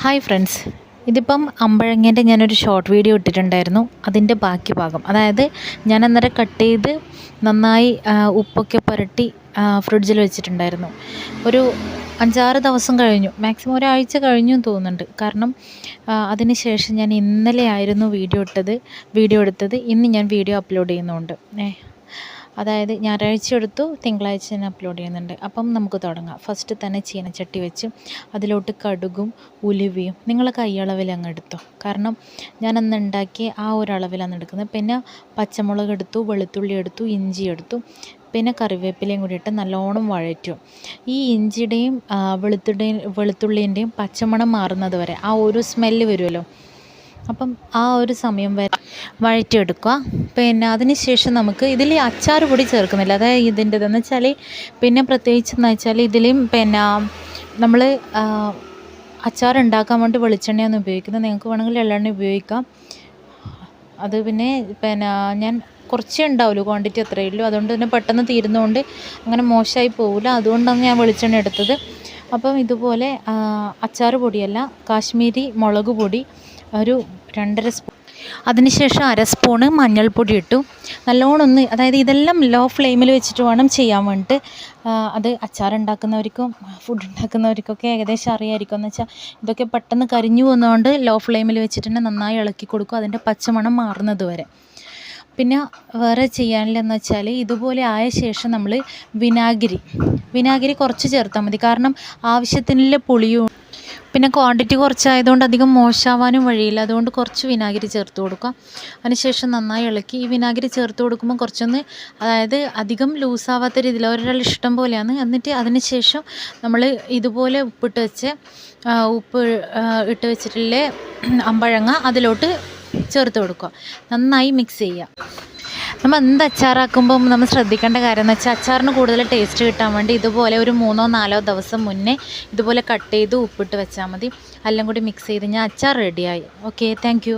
Hi friends, ഇതിപ്പം അമ്പഴങ്ങേൻ്റെ ഞാനൊരു short video ഇട്ടിട്ടുണ്ടായിരുന്നു. അതിൻ്റെ ബാക്കി ഭാഗം, അതായത് ഞാൻ അന്നേരം കട്ട് ചെയ്ത് നന്നായി ഉപ്പൊക്കെ പുരട്ടി ഫ്രിഡ്ജിൽ വെച്ചിട്ടുണ്ടായിരുന്നു. ഒരു 5-6 ദിവസം കഴിഞ്ഞു, മാക്സിമം ഒരാഴ്ച കഴിഞ്ഞു തോന്നുന്നുണ്ട്. കാരണം അതിന് ശേഷം ഞാൻ ഇന്നലെ ആയിരുന്നു വീഡിയോ എടുത്തത്. ഇന്ന് ഞാൻ വീഡിയോ അപ്ലോഡ് ചെയ്യുന്നുണ്ട്. അതായത് ഞായറാഴ്ച എടുത്തു, തിങ്കളാഴ്ച ഞാൻ അപ്ലോഡ് ചെയ്യുന്നുണ്ട്. അപ്പം നമുക്ക് തുടങ്ങാം. ഫസ്റ്റ് തന്നെ ചീനച്ചട്ടി വെച്ച് അതിലോട്ട് കടുകും ഉലുവയും നിങ്ങൾ കൈയളവിൽ അങ്ങ് എടുത്തോ. കാരണം ഞാൻ അന്ന് ഉണ്ടാക്കിയ ആ ഒരു അളവിലാണ് എടുക്കുന്നത്. പിന്നെ പച്ചമുളക് എടുത്തു, വെളുത്തുള്ളി എടുത്തു, ഇഞ്ചി എടുത്തു, പിന്നെ കറിവേപ്പിലയും കൂടി ഇട്ട് നല്ലോണം വഴറ്റും. ഈ ഇഞ്ചിയുടെയും വെളുത്തുള്ളിൻ്റെയും പച്ചമണം മാറുന്നത് വരെ ആ ഒരു സ്മെല്ല് വരുമല്ലോ, അപ്പം ആ ഒരു സമയം വരെ വഴറ്റിയെടുക്കുക. പിന്നെ അതിന് ശേഷം നമുക്ക് ഇതിൽ അച്ചാർ പൊടി ചേർക്കുന്നില്ല. അതായത് ഇതിൻ്റെതെന്ന് വെച്ചാൽ പിന്നെ പ്രത്യേകിച്ച് എന്ന് വെച്ചാൽ ഇതിലും പിന്നെ നമ്മൾ അച്ചാർ ഉണ്ടാക്കാൻ വേണ്ടി വെളിച്ചെണ്ണയാണ് ഉപയോഗിക്കുന്നത്. നിങ്ങൾക്ക് വേണമെങ്കിൽ എള്ളെണ്ണ ഉപയോഗിക്കാം. അത് പിന്നെ ഞാൻ കുറച്ചേ ഉണ്ടാവുള്ളൂ, ക്വാണ്ടിറ്റി അത്രയേ ഉള്ളൂ. അതുകൊണ്ട് തന്നെ പെട്ടെന്ന് തീരുന്നതുകൊണ്ട് അങ്ങനെ മോശമായി പോവില്ല. അതുകൊണ്ടാണ് ഞാൻ വെളിച്ചെണ്ണ എടുത്തത്. അപ്പം ഇതുപോലെ അച്ചാർ പൊടിയല്ല, കാശ്മീരി മുളക് പൊടി ഒരു 2.5 സ്പൂൺ, അതിനുശേഷം 1/2 സ്പൂണ് മഞ്ഞൾപ്പൊടി ഇട്ടു. നല്ലോണം ഒന്ന്, അതായത് ഇതെല്ലാം ലോ ഫ്ലെയിമിൽ വെച്ചിട്ട് വേണം ചെയ്യാൻ വേണ്ടിയിട്ട്. അത് അച്ചാർ ഉണ്ടാക്കുന്നവർക്കും ഫുഡ് ഉണ്ടാക്കുന്നവർക്കൊക്കെ ഏകദേശം അറിയാമായിരിക്കും. എന്ന് വെച്ചാൽ ഇതൊക്കെ പെട്ടെന്ന് കരിഞ്ഞു പോകുന്നതുകൊണ്ട് ലോ ഫ്ലെയിമിൽ വെച്ചിട്ട് തന്നെ നന്നായി ഇളക്കി കൊടുക്കും, അതിൻ്റെ പച്ചമണം മാറുന്നത് വരെ. പിന്നെ വേറെ ചെയ്യാനില്ലെന്ന് വെച്ചാൽ ഇതുപോലെ ആയ ശേഷം നമ്മൾ വിനാഗിരി കുറച്ച് ചേർത്താൽ മതി. കാരണം ആവശ്യത്തിനുള്ള പുളിയും പിന്നെ ക്വാണ്ടിറ്റി കുറച്ചായതുകൊണ്ട് അധികം മോശമാവാനും വഴിയില്ല. അതുകൊണ്ട് കുറച്ച് വിനാഗിരി ചേർത്ത് കൊടുക്കുക. അതിനുശേഷം നന്നായി ഇളക്കി. ഈ വിനാഗിരി ചേർത്ത് കൊടുക്കുമ്പോൾ കുറച്ചൊന്ന്, അതായത് അധികം ലൂസാവാത്ത രീതിയിൽ ഒരാൾ ഇഷ്ടം പോലെയാണ്. എന്നിട്ട് അതിന് ശേഷം നമ്മൾ ഇതുപോലെ ഉപ്പ് ഇട്ട് വെച്ചിട്ടുള്ള അമ്പഴങ്ങ അതിലോട്ട് ചേർത്ത് കൊടുക്കുക. നന്നായി മിക്സ് ചെയ്യുക. നമ്മൾ എന്ത് അച്ചാറാക്കുമ്പം നമ്മൾ ശ്രദ്ധിക്കേണ്ട കാര്യം എന്ന് വെച്ചാൽ അച്ചാറിന് കൂടുതൽ ടേസ്റ്റ് കിട്ടാൻ വേണ്ടി ഇതുപോലെ ഒരു 3-4 ദിവസം മുന്നേ ഇതുപോലെ കട്ട് ചെയ്ത് ഉപ്പിട്ട് വെച്ചാൽ മതി. എല്ലാം കൂടി മിക്സ് ചെയ്ത് ഞാൻ അച്ചാർ റെഡിയായി. Okay, thank you.